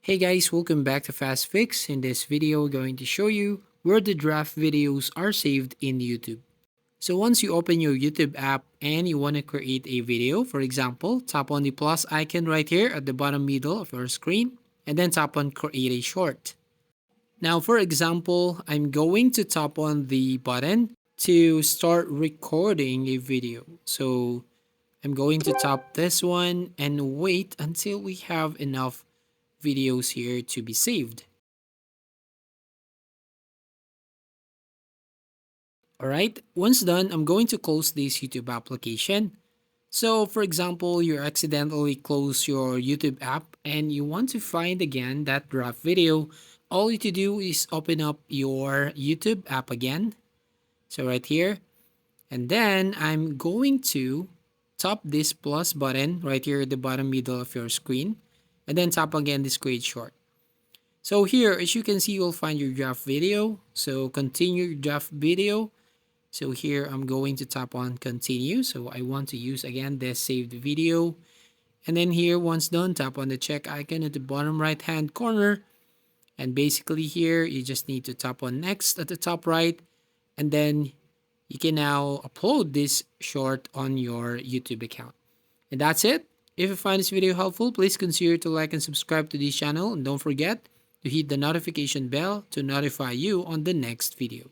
Hey guys, welcome back to Fast Fix. In this video, we're going to show you where the draft videos are saved in YouTube. So once you open your YouTube app and you want to create a video, for example, tap on the plus icon right here at the bottom middle of your screen and then tap on create a short. Now for example, I'm going to tap on the button to start recording a video. So I'm going to tap this one and wait until we have enough videos here to be saved. Alright, once done, I'm going to close this YouTube application. So for example, you accidentally close your YouTube app and you want to find again that draft video. All you to do is open up your YouTube app again. So right here. And then I'm going to tap this plus button right here at the bottom middle of your screen. And then tap again this create short. So here, as you can see, you'll find your draft video. So continue draft video. So here I'm going to tap on continue. So I want to use again this saved video. And then here, once done, tap on the check icon at the bottom right hand corner. And basically here, you just need to tap on next at the top right. And then you can now upload this short on your YouTube account. And that's it. If you find this video helpful, please consider to like and subscribe to this channel. And don't forget to hit the notification bell to notify you on the next video.